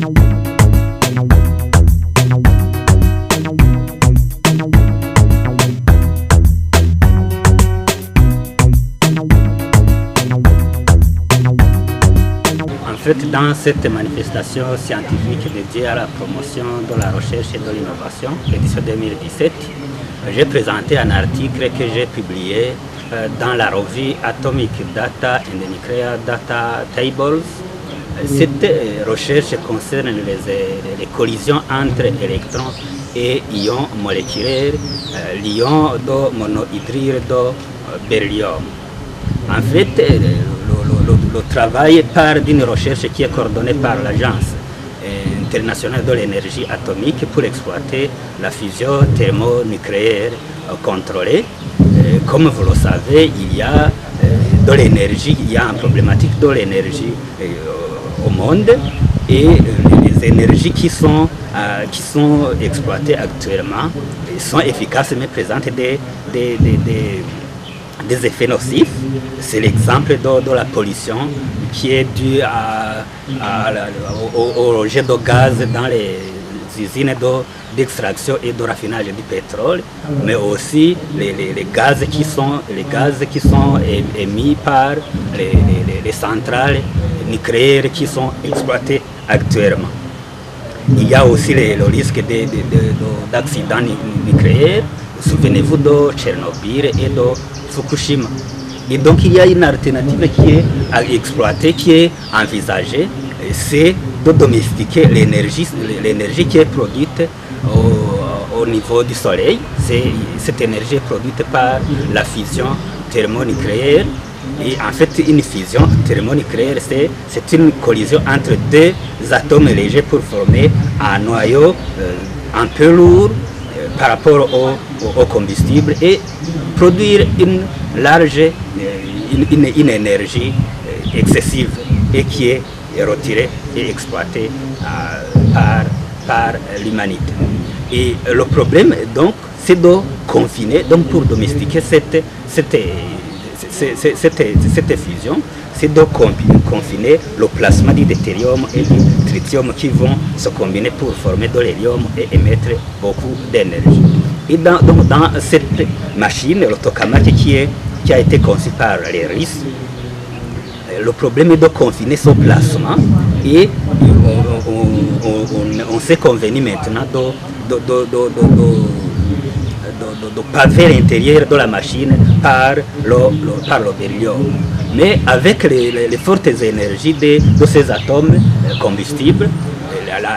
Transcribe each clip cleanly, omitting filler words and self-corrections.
En fait, dans cette manifestation scientifique dédiée à la promotion de la recherche et de l'innovation, l'édition 2017, j'ai présenté un article que j'ai publié dans la revue Atomic Data and Nuclear Data Tables. Cette recherche concerne les collisions entre électrons et ions moléculaires, l'ion de monohydrure de beryllium. En fait, le travail part d'une recherche qui est coordonnée par l'Agence internationale de l'énergie atomique pour exploiter la fusion thermonucléaire contrôlée. Comme vous le savez, il y a de l'énergie, il y a une problématique de l'énergie au monde, et les énergies qui sont exploitées actuellement sont efficaces mais présentent des effets nocifs. C'est l'exemple de la pollution qui est due au rejet de gaz dans les usines d'extraction et de raffinage du pétrole, mais aussi les gaz qui sont émis par les centrales nucléaires qui sont exploitées actuellement. Il y a aussi le risque d'accidents nucléaires. Souvenez-vous de Tchernobyl et de Fukushima. Et donc il y a une alternative qui est à exploiter, qui est envisagée, c'est de domestiquer l'énergie qui est produite au niveau du Soleil. Cette énergie est produite par la fusion thermonucléaire. Et en fait, une fusion thermonucléaire, c'est une collision entre deux atomes légers pour former un noyau un peu lourd par rapport au combustible et produire une énergie excessive et qui est retirée et exploitée par l'humanité. Et le problème, donc, c'est de confiner, donc pour domestiquer cette fusion, c'est de confiner le plasma du deutérium et du tritium qui vont se combiner pour former de l'hélium et émettre beaucoup d'énergie. Et dans cette machine, le tokamak qui a été conçu par les Russes, le problème est de confiner ce plasma et on s'est convenu maintenant de paver l'intérieur de la machine par le beryllium. Mais avec les fortes énergies de ces atomes combustibles,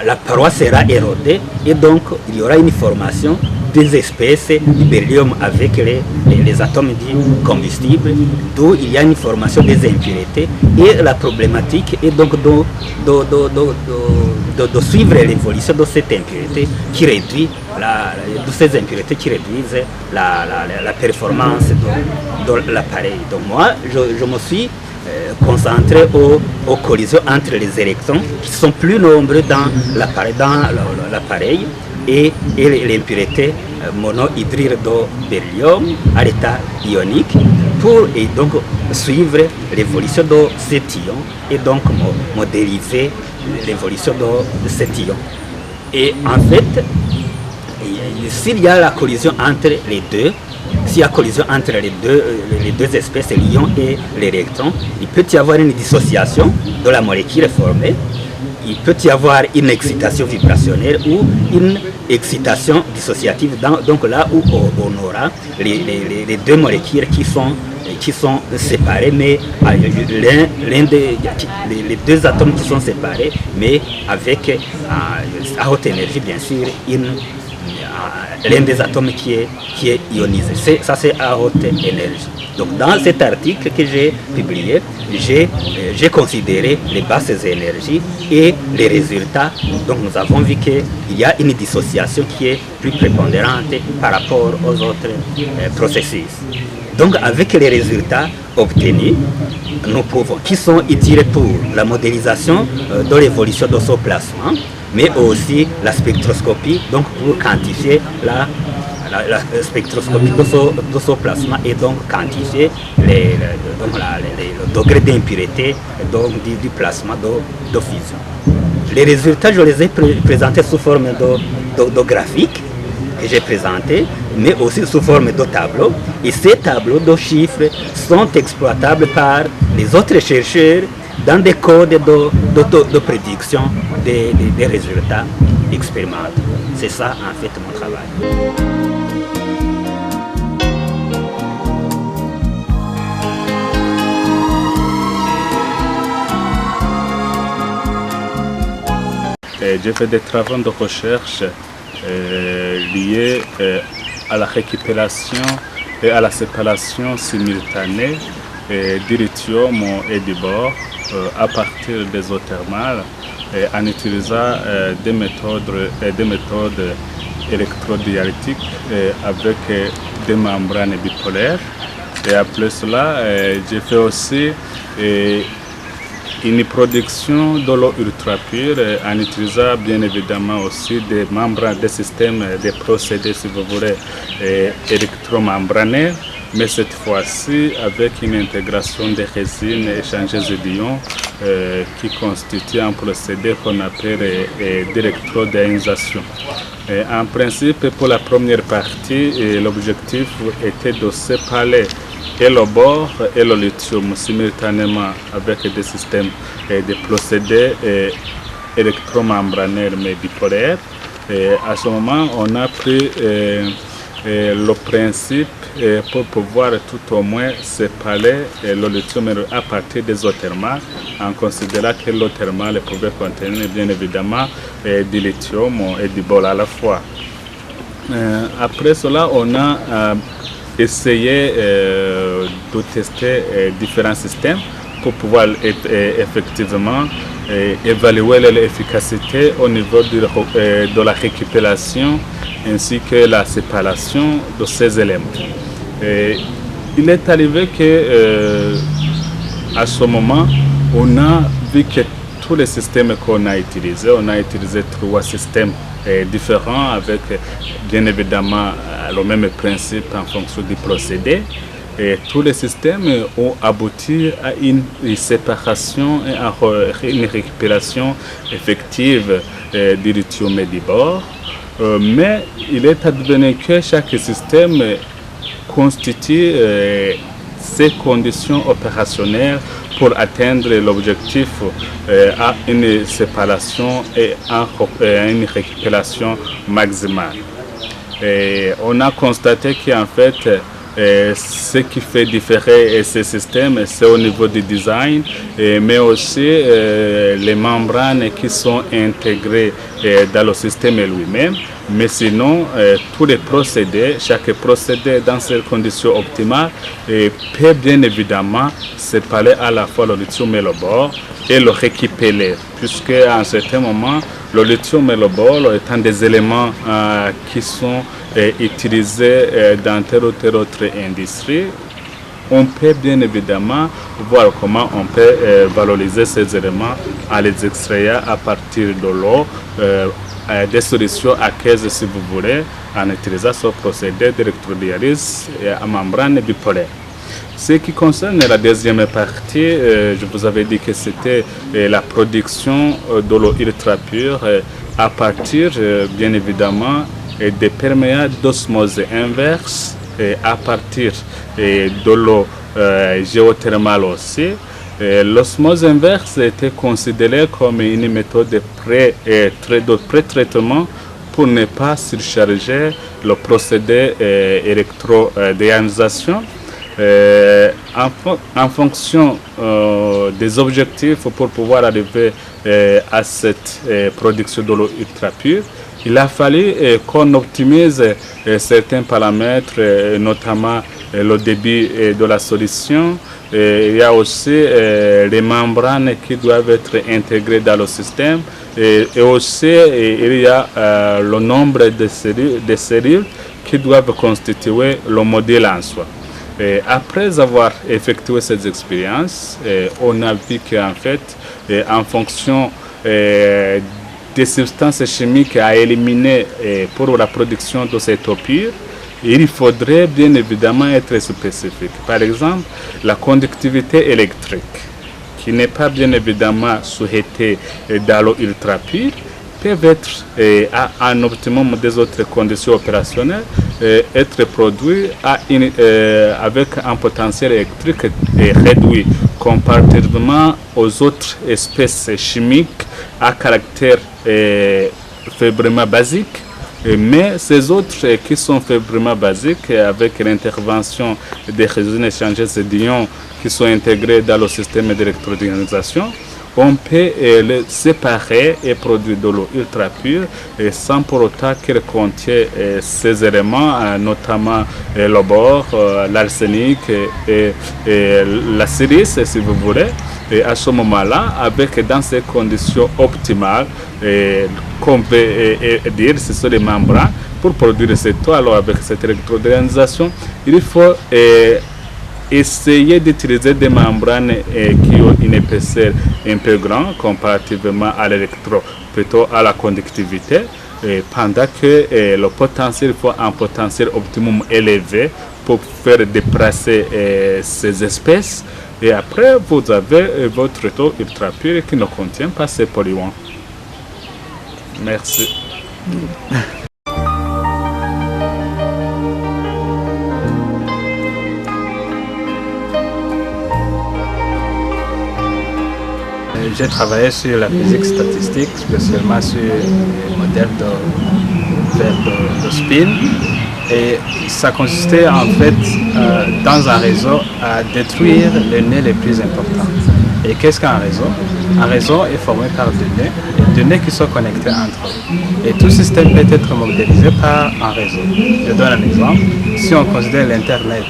la paroi sera érodée et donc il y aura une formation des espèces du beryllium avec les atomes du combustible, d'où il y a une formation des impuretés. Et la problématique est donc de suivre l'évolution de cette impureté qui réduit de ces impuretés qui réduisent la performance de l'appareil. Donc moi, je me suis concentré aux collisions entre les électrons qui sont plus nombreux dans l'appareil et l'impureté monohydrure de beryllium à l'état ionique pour donc suivre l'évolution de cet ion et donc modéliser l'évolution de cet ion. Et en fait, s'il y a la collision entre les deux, s'il y a collision entre les deux espèces, l'ion et l'électron, il peut y avoir une dissociation de la molécule formée. Il peut y avoir une excitation vibrationnelle ou une excitation dissociative, donc là où on aura les deux molécules qui sont séparées, mais les deux atomes qui sont séparés, mais avec à haute énergie bien sûr, l'un des atomes qui est ionisé. Ça c'est à haute énergie. Donc dans cet article que j'ai publié, j'ai considéré les basses énergies et les résultats. Donc nous avons vu qu'il y a une dissociation qui est plus prépondérante par rapport aux autres processus. Donc avec les résultats obtenus, nous pouvons, qui sont utiles pour la modélisation de l'évolution de ce plasma, mais aussi la spectroscopie, donc pour quantifier la spectroscopie de ce plasma et donc quantifier le degré d'impureté du plasma de fusion. Les résultats, je les ai présentés sous forme de graphiques que j'ai présentés, mais aussi sous forme de tableaux. Et ces tableaux de chiffres sont exploitables par les autres chercheurs dans des codes de prédiction des résultats expérimentaux. C'est ça en fait mon travail. J'ai fait des travaux de recherche liés à la récupération et à la séparation simultanée du lithium et du bore à partir des eaux thermales en utilisant des méthodes électrodialectiques avec des membranes bipolaires. Et après cela, j'ai fait aussi une production de l'eau ultra pure en utilisant bien évidemment aussi des membranes, des systèmes, des procédés, si vous voulez, électromembranaires, mais cette fois-ci avec une intégration des résines échangeuses d'ions qui constitue un procédé qu'on appelle d'électroionisation. En principe, pour la première partie, l'objectif était de séparer et le bore et le lithium simultanément avec des systèmes et des procédés électromembranaires mais bipolaires. Et à ce moment, on a pris le principe pour pouvoir tout au moins séparer le lithium à partir des eaux thermales, en considérant que l'eau thermale pouvait contenir bien évidemment du lithium et du bore à la fois. Après cela, on a essayer de tester différents systèmes pour pouvoir effectivement évaluer l'efficacité au niveau de la récupération ainsi que la séparation de ces éléments. Il est arrivé que à ce moment, on a vu que tous les systèmes qu'on a utilisés, on a utilisé 3 systèmes différents avec bien évidemment le même principe en fonction du procédé. Et tous les systèmes ont abouti à une séparation et à une récupération effective du lithium et du bore. Mais il est advenu que chaque système constitue ces conditions opérationnelles pour atteindre l'objectif à une séparation et à une récupération maximale. Et on a constaté qu'en fait, ce qui fait différer ces systèmes, c'est au niveau du design, mais aussi les membranes qui sont intégrées dans le système lui-même. Mais sinon, tous les procédés, chaque procédé dans ces conditions optimales peut bien évidemment séparer à la fois le lithium et le bore et le récupérer, puisque à un certain moment, le lithium et le bore étant des éléments qui sont utilisés dans telle ou telle autre industrie, on peut bien évidemment voir comment on peut valoriser ces éléments en les extrayant à partir de l'eau, des solutions aqueuses si vous voulez, en utilisant ce procédé d'électrodialyse à membrane bipolaire. Ce qui concerne la deuxième partie, je vous avais dit que c'était la production de l'eau ultra pure à partir, bien évidemment, des perméates d'osmose inverse à partir de l'eau géothermale aussi. L'osmose inverse était considérée comme une méthode de pré-traitement pour ne pas surcharger le procédé électrodéionisation. En fonction des objectifs pour pouvoir arriver à cette production de l'eau ultra pure, il a fallu qu'on optimise certains paramètres, notamment le débit de la solution. Il y a aussi les membranes qui doivent être intégrées dans le système et aussi il y a le nombre de cellules qui doivent constituer le modèle en soi. Et après avoir effectué ces expériences, on a vu qu'en fait, en fonction des substances chimiques à éliminer pour la production de cette eau pure, il faudrait bien évidemment être spécifique. Par exemple, la conductivité électrique, qui n'est pas bien évidemment souhaité dans l'eau ultra pure, peuvent être à un optimum des autres conditions opérationnelles, être produits avec un potentiel électrique réduit comparativement aux autres espèces chimiques à caractère faiblement basique. Mais ces autres qui sont faiblement basiques, avec l'intervention des réseaux échangeuses d'ions qui sont intégrés dans le système d'électrodynamisation, on peut les séparer et produire de l'eau ultra pure sans pour autant qu'elle contienne ces éléments, notamment le bore, l'arsenic et la silice, si vous voulez. Et à ce moment-là, avec dans ces conditions optimales, qu'on peut dire, ce sont les membranes pour produire cette eau. Alors avec cette électrodynamisation, il faut essayer d'utiliser des membranes qui ont une épaisseur un peu grande comparativement à l'électro, plutôt à la conductivité, pendant que le potentiel, il faut un potentiel optimum élevé pour faire déplacer ces espèces. Et après, vous avez votre eau ultra pure qui ne contient pas ces polluants. Merci. J'ai travaillé sur la physique statistique, spécialement sur les modèles de spin. Et ça consistait en fait dans un réseau à détruire les nœuds les plus importants. Et qu'est-ce qu'un réseau? Un réseau est formé par deux nœuds qui sont connectés entre eux. Et tout système peut être modélisé par un réseau. Je donne un exemple. Si on considère l'Internet,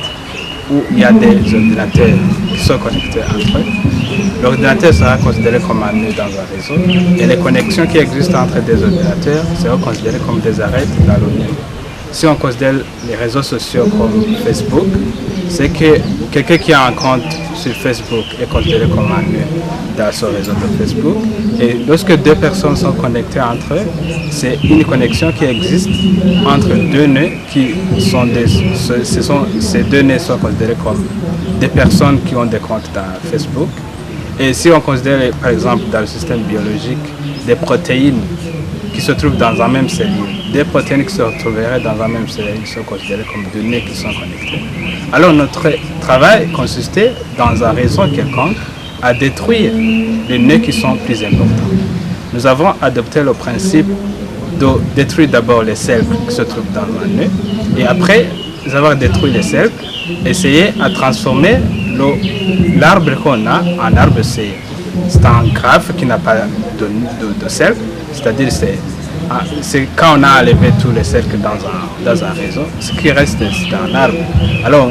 où il y a des ordinateurs qui sont connectés entre eux, l'ordinateur sera considéré comme un nœud dans un réseau et les connexions qui existent entre des ordinateurs seront considérées comme des arêtes dans le nœud. Si on considère les réseaux sociaux comme Facebook, c'est que quelqu'un qui a un compte sur Facebook est considéré comme un nœud dans son réseau de Facebook. Et lorsque deux personnes sont connectées entre eux, c'est une connexion qui existe entre deux nœuds qui sont ces deux nœuds sont considérés comme des personnes qui ont des comptes dans Facebook. Et si on considère par exemple dans le système biologique des protéines qui se trouvent dans la même cellule, des protéines qui se retrouveraient dans la même cellule sont considérées comme deux nœuds qui sont connectés. Alors notre travail consistait dans un réseau quelconque à détruire les nœuds qui sont plus importants. Nous avons adopté le principe de détruire d'abord les cercles qui se trouvent dans un nœud et après avoir détruit les cercles, essayer à transformer l'arbre qu'on a en arbre C. C'est un graphe qui n'a pas de cercle, c'est-à-dire c'est quand on a enlevé tous les cercles dans un réseau, ce qui reste c'est un arbre. Alors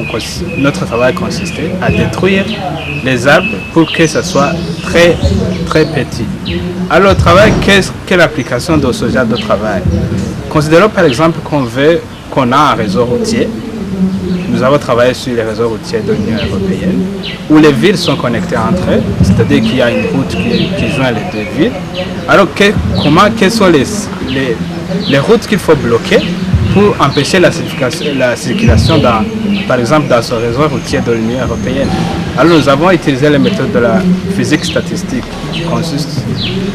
notre travail consistait à détruire les arbres pour que ce soit très très petit. Alors le travail, quelle application de ce genre de travail? Considérons par exemple qu'on a un réseau routier. Nous avons travaillé sur les réseaux routiers de l'Union européenne où les villes sont connectées entre elles, c'est-à-dire qu'il y a une route qui joint les deux villes. Alors quelles sont les routes qu'il faut bloquer pour empêcher la circulation par exemple dans ce réseau routier de l'Union européenne? Alors nous avons utilisé les méthodes de la physique statistique qui consiste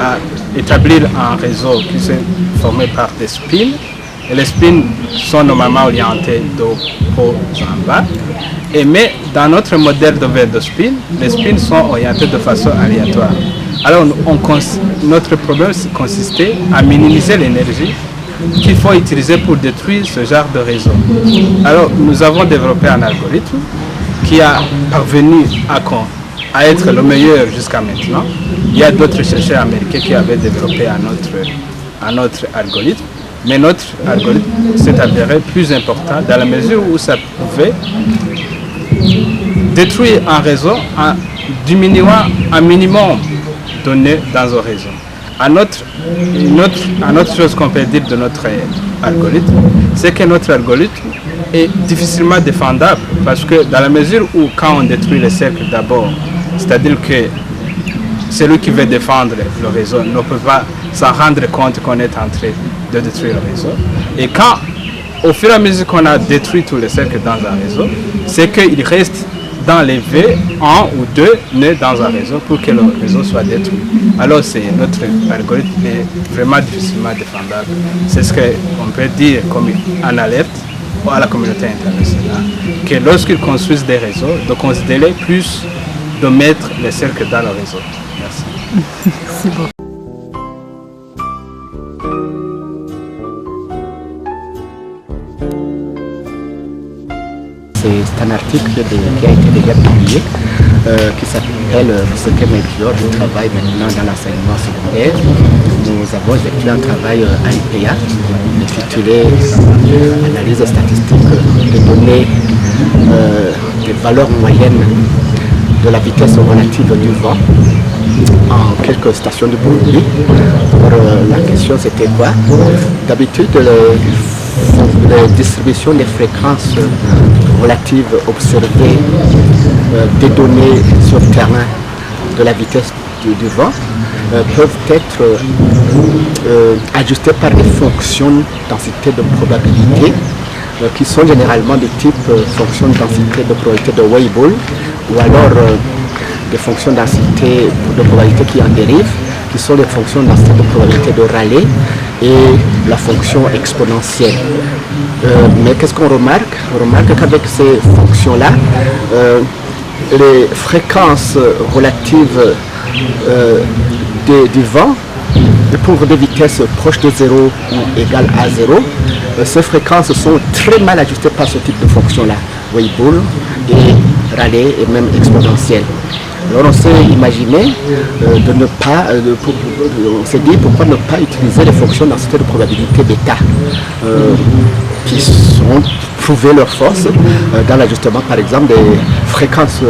à établir un réseau qui est formé par des spins. Et les spins sont normalement orientés de haut en bas. Mais dans notre modèle de spin, les spins sont orientés de façon aléatoire. Alors notre problème consistait à minimiser l'énergie qu'il faut utiliser pour détruire ce genre de réseau. Alors nous avons développé un algorithme qui a parvenu à être le meilleur jusqu'à maintenant. Il y a d'autres chercheurs américains qui avaient développé un autre algorithme. Mais notre algorithme s'est avéré plus important dans la mesure où ça pouvait détruire un réseau en diminuant un minimum de nœuds dans un réseau. Une autre chose qu'on peut dire de notre algorithme, c'est que notre algorithme est difficilement défendable parce que dans la mesure où quand on détruit les cercles d'abord, c'est-à-dire que celui qui veut défendre le réseau ne peut pas s'en rendre compte qu'on est en train de détruire le réseau. Et quand, au fur et à mesure qu'on a détruit tous les cercles dans un réseau, c'est qu'il reste d'enlever un ou deux nœuds dans un réseau pour que le réseau soit détruit. Alors notre algorithme est vraiment difficilement défendable. C'est ce qu'on peut dire comme en alerte à la communauté internationale, que lorsqu'ils construisent des réseaux, de considérer plus de mettre les cercles dans le réseau. Merci. C'est bon. C'est un article qui a été déjà publié, qui s'appelle Ce que Melchior travaille maintenant dans l'enseignement secondaire. Nous avons effectué un travail à l'IPA intitulé Analyse statistique des données des valeurs moyennes de la vitesse relative du vent en quelques stations de Burundi. La question c'était quoi? D'habitude, les distributions des fréquences relatives observées des données sur le terrain de la vitesse du vent peuvent être ajustées par des fonctions de densité de probabilité qui sont généralement de type fonctions de densité de probabilité de Weibull ou alors des fonctions de densité de probabilité qui en dérivent, qui sont les fonctions de densité de probabilité de Rayleigh et la fonction exponentielle. Mais qu'est-ce qu'on remarque? On remarque qu'avec ces fonctions-là, les fréquences relatives du vent pour des vitesses proches de 0 ou égales à 0, ces fréquences sont très mal ajustées par ce type de fonction-là, Weibull et Rayleigh et même exponentielle. Alors on s'est imaginé de ne pas, on s'est dit pourquoi ne pas utiliser les fonctions de densité de probabilité bêta qui ont prouvé leur force dans l'ajustement par exemple des fréquences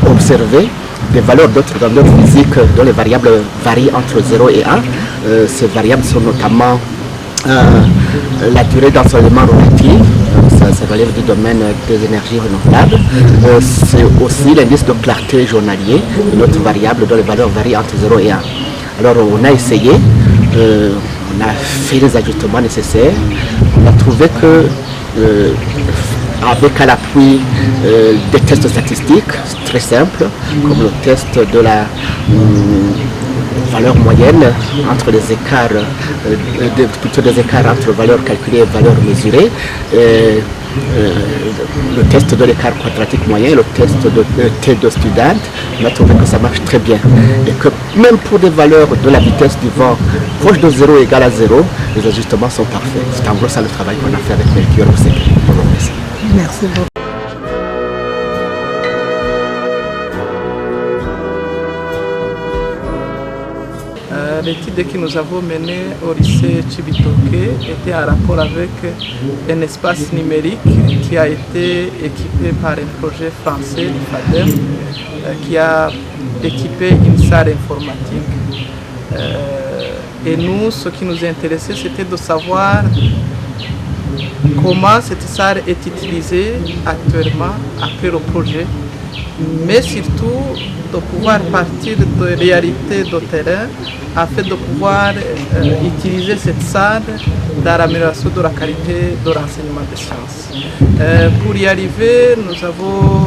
observées, des valeurs d'autres grandeurs physiques dont les variables varient entre 0 et 1. Ces variables sont notamment la durée d'ensoleillement relative, ça relève du domaine des énergies renouvelables. C'est aussi l'indice de clarté journalier, une autre variable dont les valeurs varient entre 0 et 1. Alors on a essayé, on a fait les ajustements nécessaires, on a trouvé que avec à l'appui des tests statistiques très simples, comme le test de la valeur moyenne entre les écarts, plutôt des écarts entre valeurs calculées et valeurs mesurées, le test de l'écart quadratique moyen, le test de T de student, on a trouvé que ça marche très bien et que même pour des valeurs de la vitesse du vent proche de 0 égale à 0, les ajustements sont parfaits. C'est en gros ça le travail qu'on a fait avec Melchior Ouseke. Merci beaucoup. L'étude que nous avons menée au lycée Chibitoke était en rapport avec un espace numérique qui a été équipé par un projet français du FADEM qui a équipé une salle informatique. Et nous, ce qui nous intéressait, c'était de savoir comment cette salle est utilisée actuellement après le projet, mais surtout de pouvoir partir de réalités de terrain afin de pouvoir utiliser cette salle dans l'amélioration de la qualité de l'enseignement des sciences. Pour y arriver, nous avons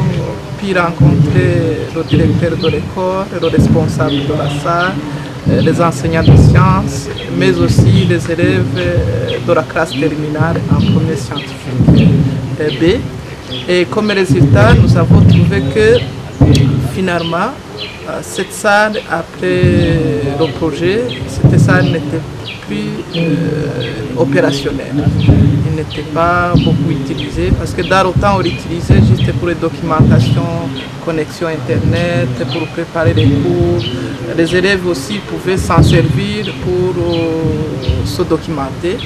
pu rencontrer le directeur de l'école, le responsable de la salle, les enseignants de sciences, mais aussi les élèves de la classe terminale en premier scientifique B. Et comme résultat, nous avons trouvé que finalement, cette salle, après le projet, cette salle n'était plus opérationnelle. Elle n'était pas beaucoup utilisée parce que dans le temps, on l'utilisait juste pour les documentations, connexion Internet, pour préparer les cours. Les élèves aussi pouvaient s'en servir pour se documenter.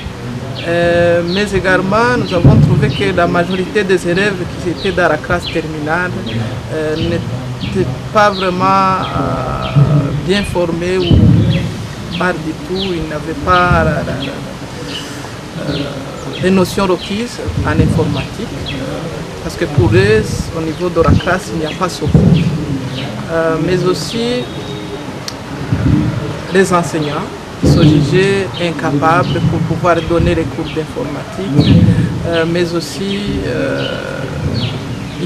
Mais également, nous avons trouvé que la majorité des élèves qui étaient dans la classe terminale n'étaient pas vraiment bien formés ou pas du tout. Ils n'avaient pas les notions requises en informatique. Parce que pour eux, au niveau de la classe, il n'y a pas ce cours. Mais aussi les enseignants qui sont jugés incapables pour pouvoir donner les cours d'informatique, mais aussi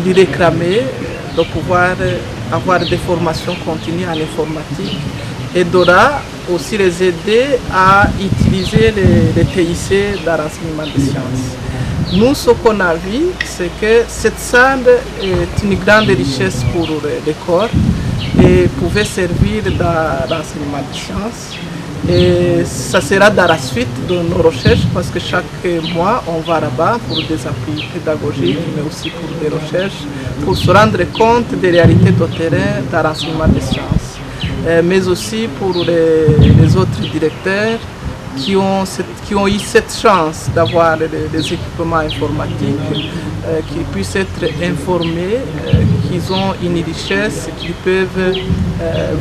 ils réclamaient de pouvoir avoir des formations continues en informatique et d'aura aussi les aider à utiliser les TIC dans l'enseignement des sciences. Nous, ce qu'on a vu, c'est que cette salle est une grande richesse pour l'école et pouvait servir dans l'enseignement des sciences. Et ça sera dans la suite de nos recherches parce que chaque mois, on va là-bas pour des appuis pédagogiques, mais aussi pour des recherches, pour se rendre compte des réalités de terrain dans l'enseignement des sciences. Mais aussi pour les autres directeurs qui ont eu cette chance d'avoir des équipements informatiques, qui puissent être informés, qu'ils ont une richesse qu'ils peuvent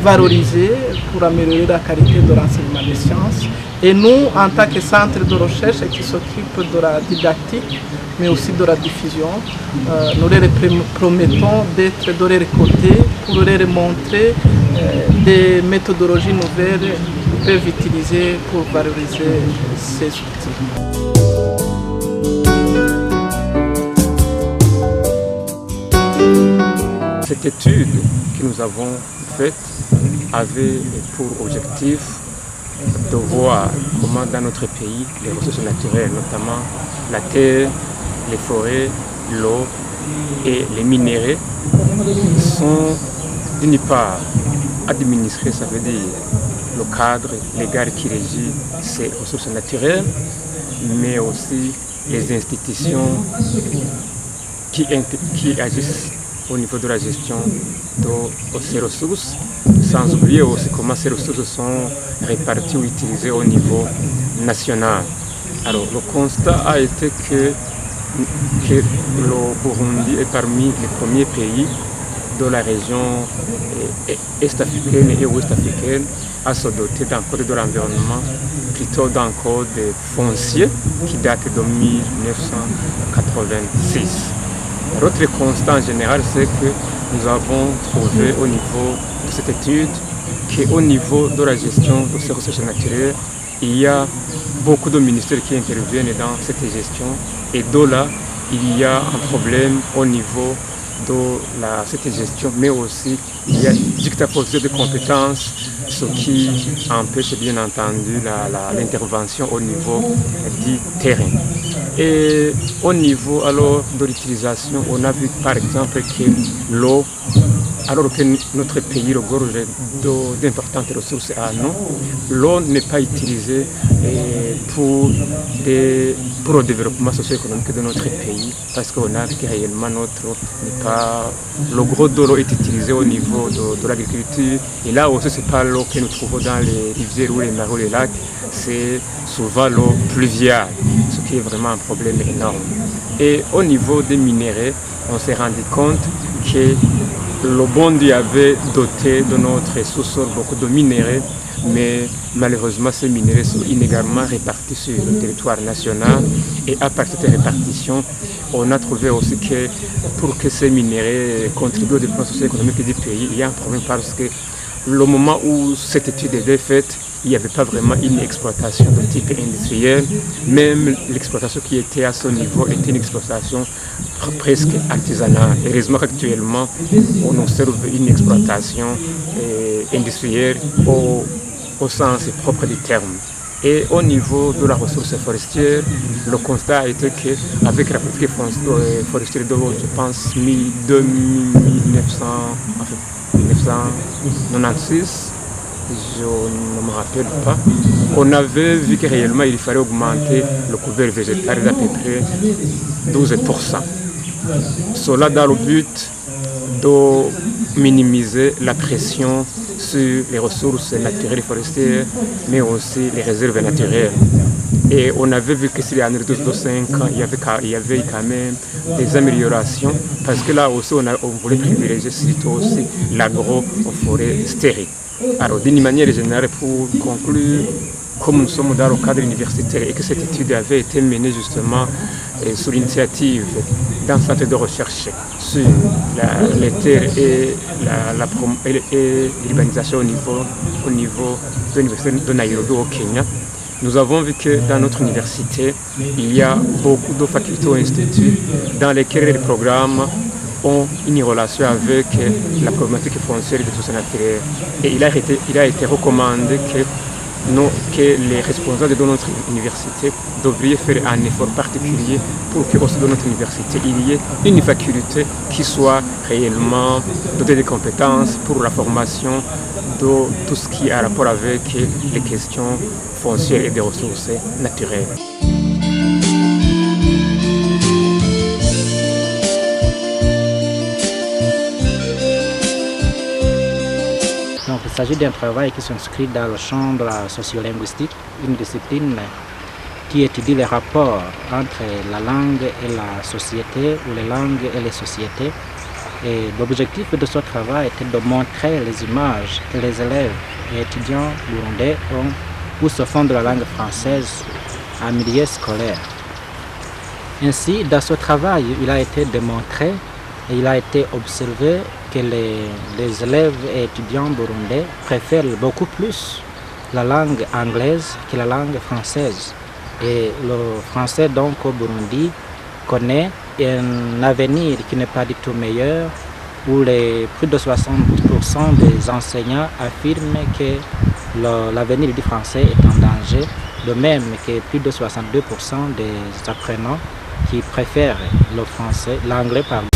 valoriser pour améliorer la qualité de l'enseignement des sciences. Et nous, en tant que centre de recherche qui s'occupe de la didactique, mais aussi de la diffusion, nous leur promettons d'être de leur côté pour leur montrer des méthodologies nouvelles qu'ils peuvent utiliser pour valoriser ces outils. Cette étude que nous avons faite avait pour objectif de voir comment dans notre pays les ressources naturelles, notamment la terre, les forêts, l'eau et les minéraux, sont d'une part administrés, ça veut dire le cadre légal qui régit ces ressources naturelles, mais aussi les institutions qui agissent au niveau de la gestion de ces ressources, sans oublier aussi comment ces ressources sont réparties ou utilisées au niveau national. Alors le constat a été que le Burundi est parmi les premiers pays de la région est-africaine et ouest-africaine à se doter d'un code de l'environnement, plutôt d'un code foncier qui date de 1986. L'autre constat en général, c'est que nous avons trouvé au niveau de cette étude qu'au niveau de la gestion de ces ressources naturelles, il y a beaucoup de ministères qui interviennent dans cette gestion et de là, il y a un problème au niveau de cette gestion, mais aussi il y a juxtaposition de compétences, ce qui empêche bien entendu l'intervention au niveau du terrain. Et au niveau alors de l'utilisation, on a vu par exemple que l'eau, alors que notre pays regorge d'importantes ressources à nous, l'eau n'est pas utilisée pour le développement socio-économique de notre pays, parce qu'on a vu que réellement le gros de l'eau est utilisé au niveau de l'agriculture. Et là aussi, ce n'est pas l'eau que nous trouvons dans les rivières ou les marais ou les lacs, c'est souvent l'eau pluviale, ce qui est vraiment un problème énorme. Et au niveau des minéraux, on s'est rendu compte que le Burundi avait doté de notre sous-sol beaucoup de minéraux, mais malheureusement ces minéraux sont inégalement répartis sur le territoire national. Et à partir de répartition, on a trouvé aussi que pour que ces minéraux contribuent au développement socio-économique du pays, il y a un problème parce que le moment où cette étude était faite, il n'y avait pas vraiment une exploitation de type industriel. Même l'exploitation qui était à ce niveau était une exploitation presque artisanale. Heureusement qu'actuellement, on observe une exploitation industrielle au sens propre du terme. Et au niveau de la ressource forestière, le constat a été qu'avec la politique forestière de, je pense, 1996, je ne me rappelle pas, on avait vu que réellement il fallait augmenter le couvert végétal d'à peu près 12%. Cela dans le but de minimiser la pression sur les ressources naturelles et forestières, mais aussi les réserves naturelles. Et on avait vu que sur les années de 5 ans, il y avait quand même des améliorations, parce que là aussi, on voulait privilégier surtout aussi l'agroforesterie. Alors, d'une manière générale, pour conclure, comme nous sommes dans le cadre universitaire et que cette étude avait été menée justement sous l'initiative d'un centre de recherche sur les terres et l'urbanisation au niveau de l'université de Nairobi au Kenya, nous avons vu que dans notre université, il y a beaucoup de facultés ou instituts dans lesquels les programmes ont une relation avec la problématique foncière et des ressources naturelles. Et il a été recommandé que les responsables de notre université devraient faire un effort particulier pour que aussi dans notre université il y ait une faculté qui soit réellement dotée de compétences pour la formation de tout ce qui a rapport avec les questions foncières et des ressources naturelles. Donc, il s'agit d'un travail qui s'inscrit dans le champ de la sociolinguistique, une discipline qui étudie les rapports entre la langue et la société, ou les langues et les sociétés. Et l'objectif de ce travail était de montrer les images que les élèves et étudiants burundais ont pour se font de la langue française en milieu scolaire. Ainsi, dans ce travail, il a été démontré et il a été observé que les élèves et étudiants burundais préfèrent beaucoup plus la langue anglaise que la langue française. Et le français, donc, au Burundi, connaît un avenir qui n'est pas du tout meilleur, où plus de 60% des enseignants affirment que l'avenir du français est en danger, de même que plus de 62% des apprenants qui préfèrent le français, l'anglais, pardon.